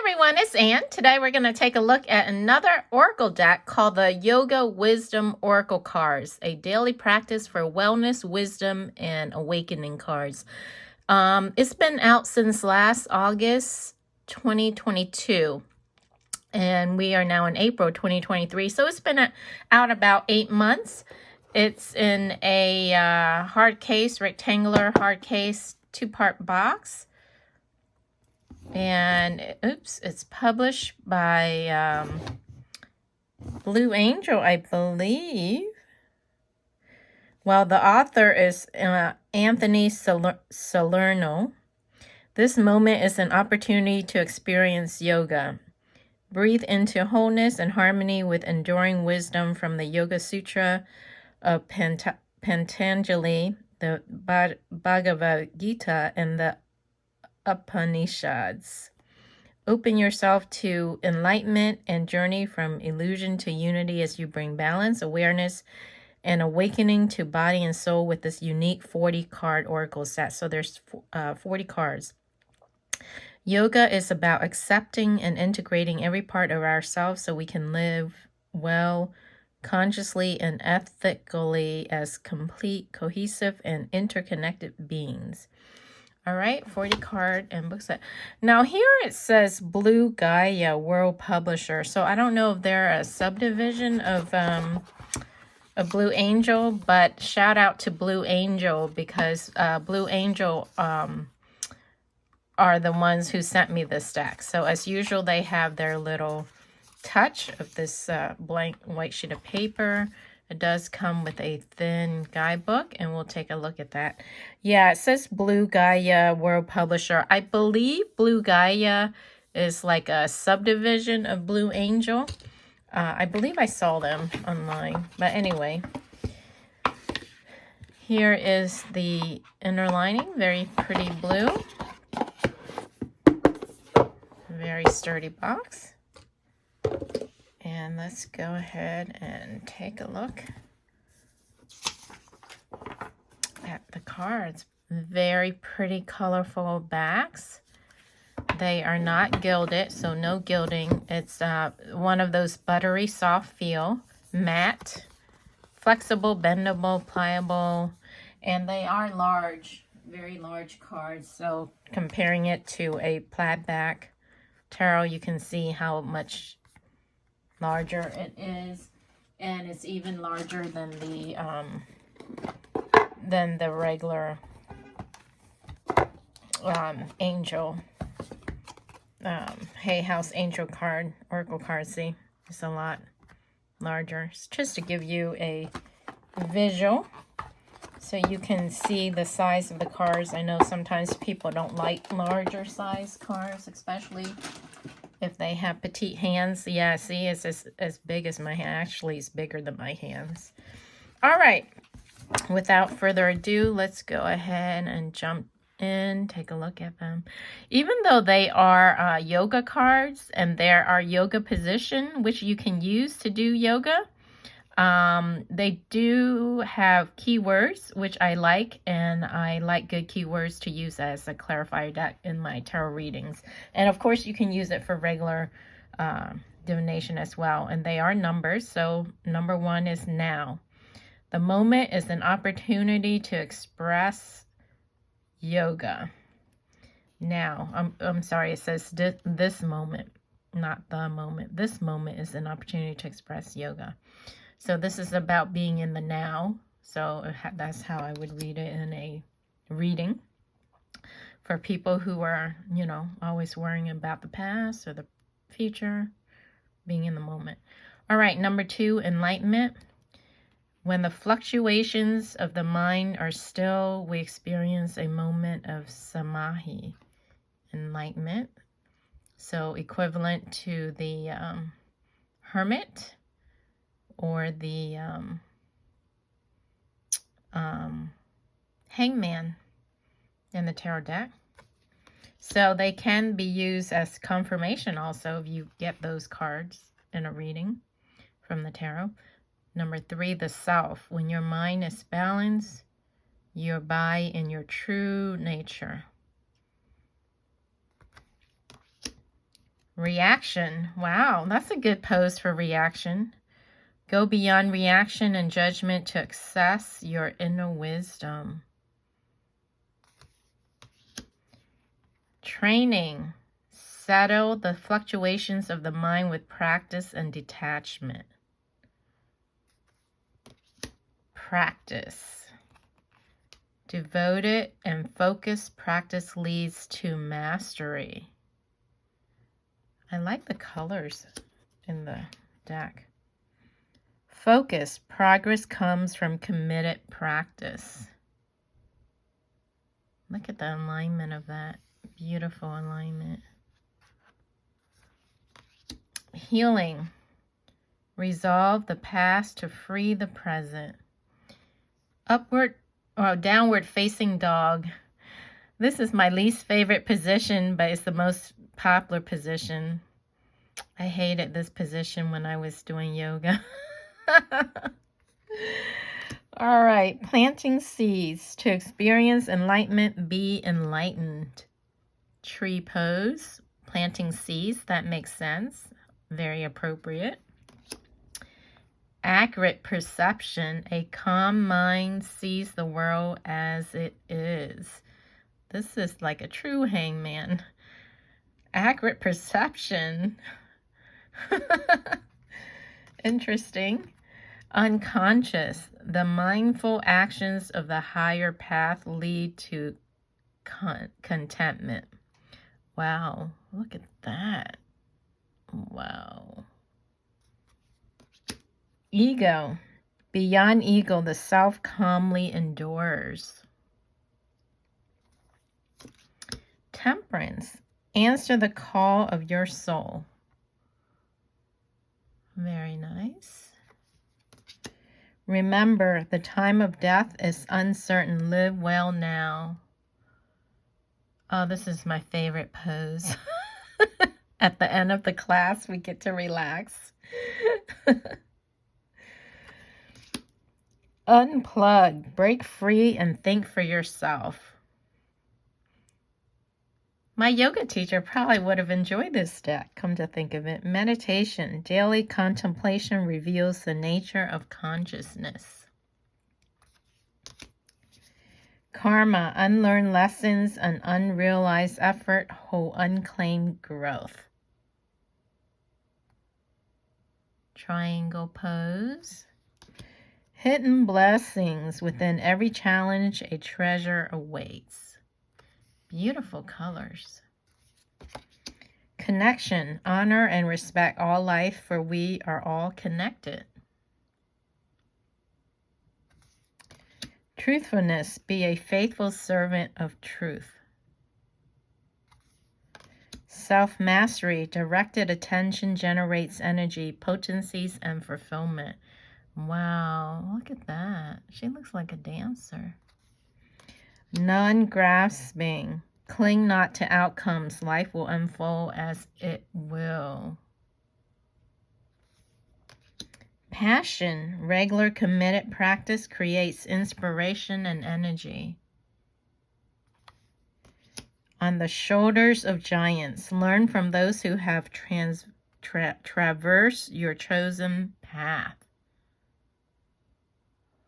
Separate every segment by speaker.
Speaker 1: everyone, it's Ann. Today we're going to take a look at another Oracle deck called the Yoga Wisdom Oracle Cards, a daily practice for wellness, wisdom, and awakening cards. It's been out since last August 2022, and we are now in April 2023, so it's been out about 8 months. It's in a hard case, rectangular hard case, 2-part box. And it's published by Blue Angel, I believe. Well, the author is Anthony Salerno. This moment is an opportunity to experience yoga. Breathe into wholeness and harmony with enduring wisdom from the Yoga Sutra of Patanjali, the Bhagavad Gita, and the Upanishads. Open yourself to enlightenment and journey from illusion to unity as you bring balance, awareness, and awakening to body and soul with this unique 40-card oracle set. So there's 40 cards. Yoga is about accepting and integrating every part of ourselves so we can live well, consciously, and ethically as complete, cohesive, and interconnected beings. All right, 40 card and book set. Now here it says Blue Gaia World Publisher. So I don't know if they're a subdivision of Blue Angel, but shout out to Blue Angel because Blue Angel are the ones who sent me this deck. So as usual, they have their little touch of this blank white sheet of paper. It does come with a thin guidebook, and we'll take a look at that. Yeah, it says Blue Gaia World Publisher. I believe Blue Gaia is like a subdivision of Blue Angel. I believe I saw them online. But anyway, here is the inner lining. Very pretty blue. Very sturdy box. And let's go ahead and take a look at the cards. Very pretty, colorful backs. They are not gilded, so no gilding. It's one of those buttery, soft feel, matte, flexible, bendable, pliable, and they are large, very large cards. So comparing it to a plaid back tarot, you can see how much larger it is, and it's even larger than the regular angel Hay House Angel card, Oracle card. See, it's a lot larger. It's just to give you a visual so you can see the size of the cards. I know sometimes people don't like larger size cards, especially if they have petite hands. Yeah, see, it's as big as my hand. Actually, it's bigger than my hands. All right. Without further ado, let's go ahead and jump in, take a look at them. Even though they are yoga cards and there are yoga position, which you can use to do yoga, they do have keywords, which I like, and I like good keywords to use as a clarifier deck in my tarot readings. And of course, you can use it for regular divination as well. And they are numbers. So number 1 is now. The moment is an opportunity to express yoga. Now, I'm sorry, it says this moment, not the moment. This moment is an opportunity to express yoga. So this is about being in the now. So that's how I would read it in a reading. For people who are, you know, always worrying about the past or the future, being in the moment. All right, number 2, enlightenment. When the fluctuations of the mind are still, we experience a moment of samadhi, enlightenment. So equivalent to the hermit, or the hangman in the tarot deck. So they can be used as confirmation also if you get those cards in a reading from the tarot. Number 3, the self. When your mind is balanced, you abide in your true nature. Reaction. Wow, that's a good pose for reaction. Go beyond reaction and judgment to access your inner wisdom. Training. Settle the fluctuations of the mind with practice and detachment. Practice. Devoted and focused practice leads to mastery. I like the colors in the deck. Focus. Progress comes from committed practice. Look at the alignment of that. Beautiful alignment. Healing. Resolve the past to free the present. Upward or downward facing dog. This is my least favorite position, but it's the most popular position. I hated this position when I was doing yoga. All right, planting seeds. To experience enlightenment, be enlightened. Tree pose. Planting seeds, that makes sense. Very appropriate. Accurate perception. A calm mind sees the world as it is. This is like a true hangman. Accurate perception. Interesting. Unconscious. The mindful actions of the higher path lead to contentment. Wow, look at that. Wow. Ego. Beyond ego, the self calmly endures. Temperance. Answer the call of your soul. Very nice. Remember, the time of death is uncertain. Live well now. Oh, this is my favorite pose. At the end of the class, we get to relax. Unplug, break free, and think for yourself. My yoga teacher probably would have enjoyed this deck, come to think of it. Meditation, daily contemplation reveals the nature of consciousness. Karma, unlearned lessons and unrealized effort hold unclaimed growth. Triangle pose. Hidden blessings. Within every challenge, a treasure awaits. Beautiful colors. Connection. Honor and respect all life, for we are all connected. Truthfulness. Be a faithful servant of truth. Self-mastery. Directed attention generates energy, potencies, and fulfillment. Wow, look at that. She looks like a dancer. Non-grasping. Cling not to outcomes. Life will unfold as it will. Passion. Regular committed practice creates inspiration and energy. On the shoulders of giants. Learn from those who have traversed your chosen path.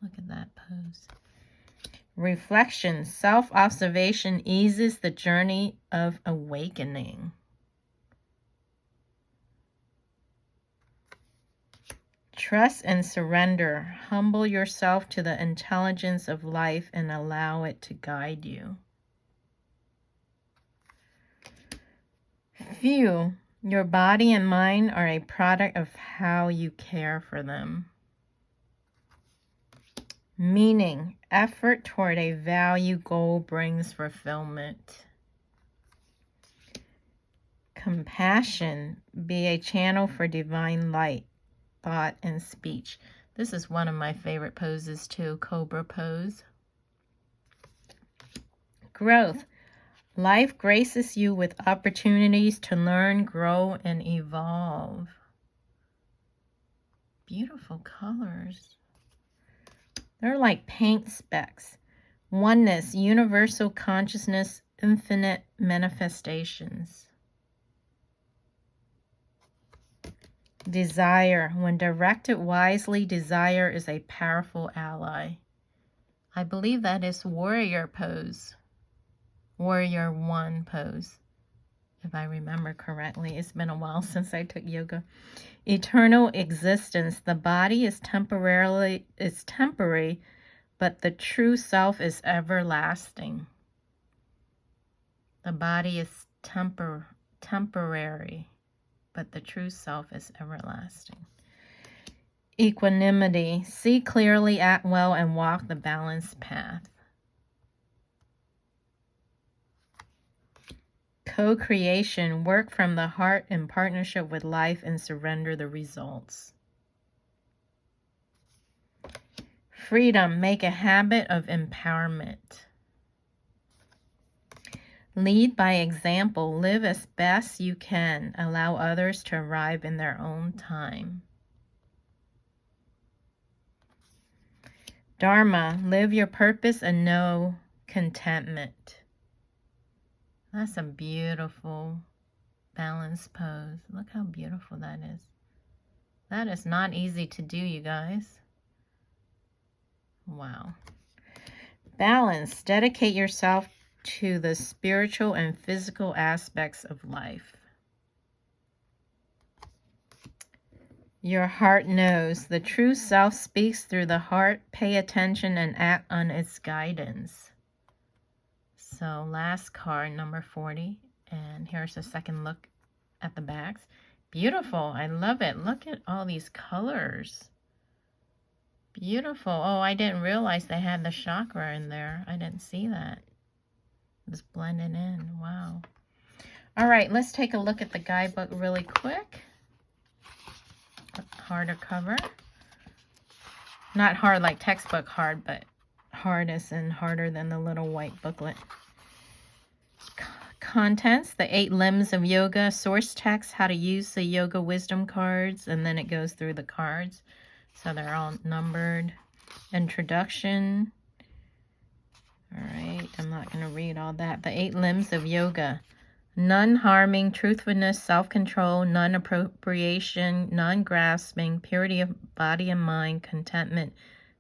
Speaker 1: Look at that pose. Reflection. Self-observation eases the journey of awakening. Trust and surrender. Humble yourself to the intelligence of life and allow it to guide you. Few. Your body and mind are a product of how you care for them. Meaning. Effort toward a value goal brings fulfillment. Compassion. Be a channel for divine light, thought, and speech. This is one of my favorite poses too, Cobra pose. Growth. Life graces you with opportunities to learn, grow, and evolve. Beautiful colors. They're like paint specks. Oneness, universal consciousness, infinite manifestations. Desire. When directed wisely, desire is a powerful ally. I believe that is warrior pose. Warrior one pose, if I remember correctly. It's been a while since I took yoga. Eternal existence. The body is temporary, but the true self is everlasting. The body is temporary, but the true self is everlasting. Equanimity. See clearly, act well, and walk the balanced path. Co-creation. Work from the heart in partnership with life and surrender the results. Freedom. Make a habit of empowerment. Lead by example. Live as best you can. Allow others to arrive in their own time. Dharma. Live your purpose and know contentment. That's a beautiful balanced pose. Look how beautiful that is. That is not easy to do, you guys. Wow. Balance. Dedicate yourself to the spiritual and physical aspects of life. Your heart knows. The true self speaks through the heart. Pay attention and act on its guidance. So last card, number 40. And here's a second look at the backs. Beautiful. I love it. Look at all these colors. Beautiful. Oh, I didn't realize they had the chakra in there. I didn't see that. It was blending in. Wow. All right, let's take a look at the guidebook really quick. Harder cover. Not hard like textbook hard, but hard as in harder than the little white booklet. Contents, the 8 limbs of yoga, source text, how to use the yoga wisdom cards, and then it goes through the cards. So they're all numbered. Introduction. All right, I'm not going to read all that. The 8 limbs of yoga. Non-harming, truthfulness, self-control, non-appropriation, non-grasping, purity of body and mind, contentment,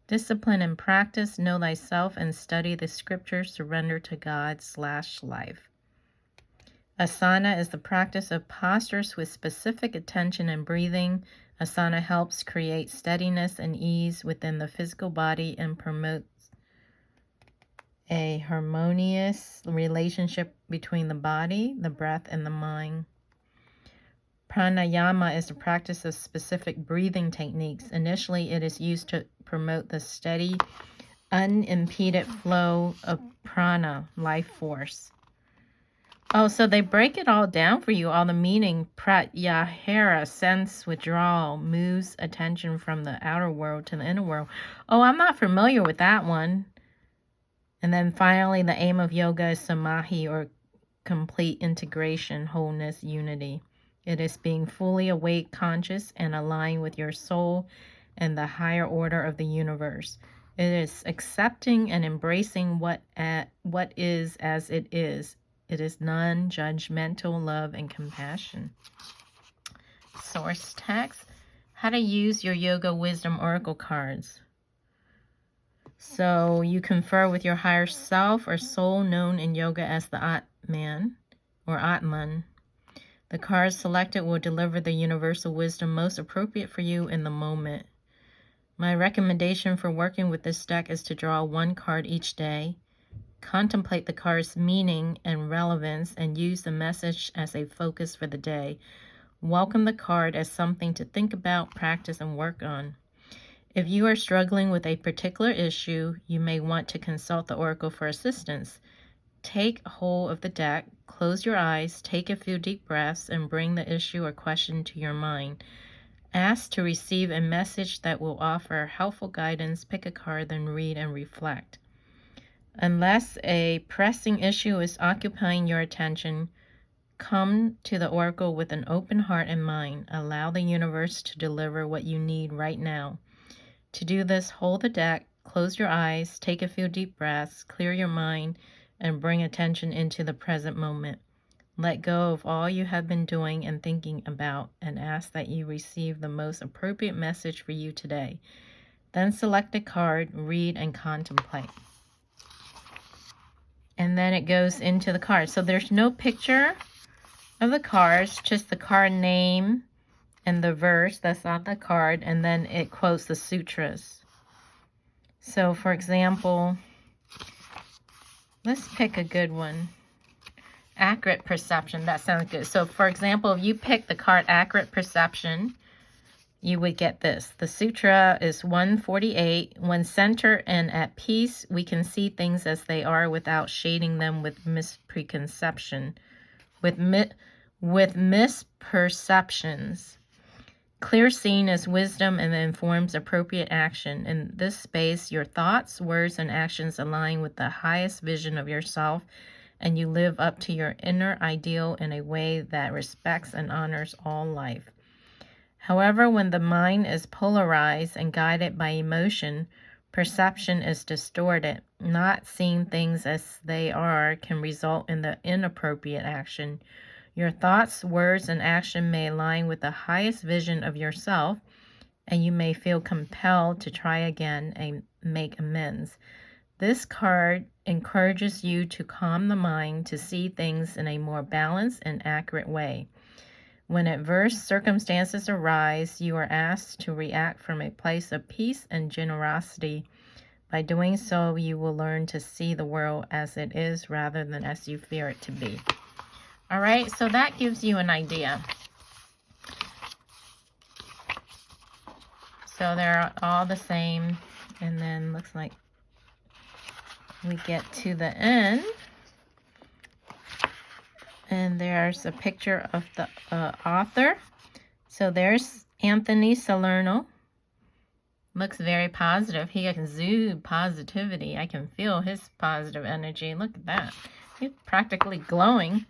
Speaker 1: discipline and practice, know thyself and study the scriptures, surrender to God/life. Asana is the practice of postures with specific attention and breathing. Asana helps create steadiness and ease within the physical body and promotes a harmonious relationship between the body, the breath, and the mind. Pranayama is the practice of specific breathing techniques. Initially, it is used to promote the steady, unimpeded flow of prana, life force. Oh, so they break it all down for you, all the meaning. Pratyahara, sense withdrawal, moves attention from the outer world to the inner world. Oh, I'm not familiar with that one. And then finally, the aim of yoga is samadhi, or complete integration, wholeness, unity. It is being fully awake, conscious, and aligned with your soul and the higher order of the universe. It is accepting and embracing what is as it is. It is non-judgmental love and compassion. Source text. How to use your Yoga Wisdom Oracle cards. So you confer with your higher self or soul, known in yoga as the Atman or Atman. The cards selected will deliver the universal wisdom most appropriate for you in the moment. My recommendation for working with this deck is to draw 1 card each day. Contemplate the card's meaning and relevance and use the message as a focus for the day. Welcome the card as something to think about, practice, and work on. If you are struggling with a particular issue, you may want to consult the oracle for assistance. Take hold of the deck, close your eyes, take a few deep breaths, and bring the issue or question to your mind. Ask to receive a message that will offer helpful guidance. Pick a card, then read and reflect. Unless a pressing issue is occupying your attention, come to the oracle with an open heart and mind. Allow the universe to deliver what you need right now. To do this, hold the deck, close your eyes, take a few deep breaths, clear your mind, and bring attention into the present moment. Let go of all you have been doing and thinking about, and ask that you receive the most appropriate message for you today. Then select a card, read, and contemplate. And then it goes into the card. So there's no picture of the cards, just the card name and the verse that's on the card, and then it quotes the sutras. So for example, let's pick a good one. Accurate perception, that sounds good. So for example, if you pick the card accurate perception, you would get this. The sutra is 148. When centered and at peace, we can see things as they are without shading them with mispreconception, with misperceptions. Clear seeing is wisdom and informs appropriate action. In this space, your thoughts, words, and actions align with the highest vision of yourself, and you live up to your inner ideal in a way that respects and honors all life. However, when the mind is polarized and guided by emotion, perception is distorted. Not seeing things as they are can result in the inappropriate action. Your thoughts, words, and action may align with the highest vision of yourself, and you may feel compelled to try again and make amends. This card encourages you to calm the mind to see things in a more balanced and accurate way. When adverse circumstances arise, you are asked to react from a place of peace and generosity. By doing so, you will learn to see the world as it is rather than as you fear it to be. All right, so that gives you an idea. So they're all the same, and then looks like we get to the end, and there's a picture of the author. So there's Anthony Salerno. Looks very positive. He exudes positivity. I can feel his positive energy. Look at that. He's practically glowing.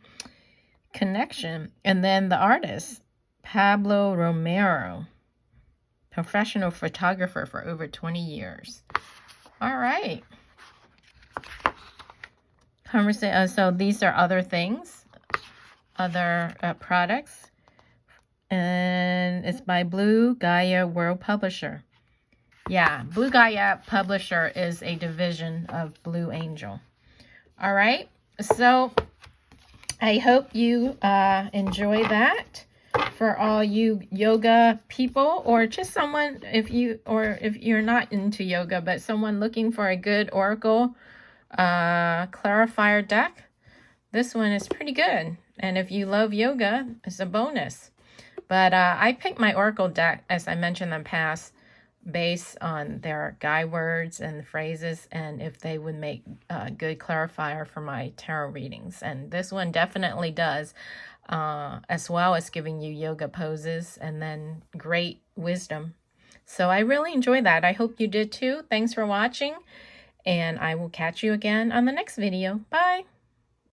Speaker 1: Connection. And then the artist, Pablo Romero, professional photographer for over 20 years. All right. So these are other things, other products, and it's by Blue Gaia World Publisher. Yeah, Blue Gaia Publisher is a division of Blue Angel. All right, so I hope you enjoy that. For all you yoga people, or just someone if you're not into yoga, but someone looking for a good oracle clarifier deck, this one is pretty good. And if you love yoga, it's a bonus. But I picked my oracle deck, as I mentioned in the past, based on their guide words and phrases, and if they would make a good clarifier for my tarot readings. And this one definitely does, as well as giving you yoga poses and then great wisdom. So I really enjoy that. I hope you did too. Thanks for watching, and I will catch you again on the next video. Bye!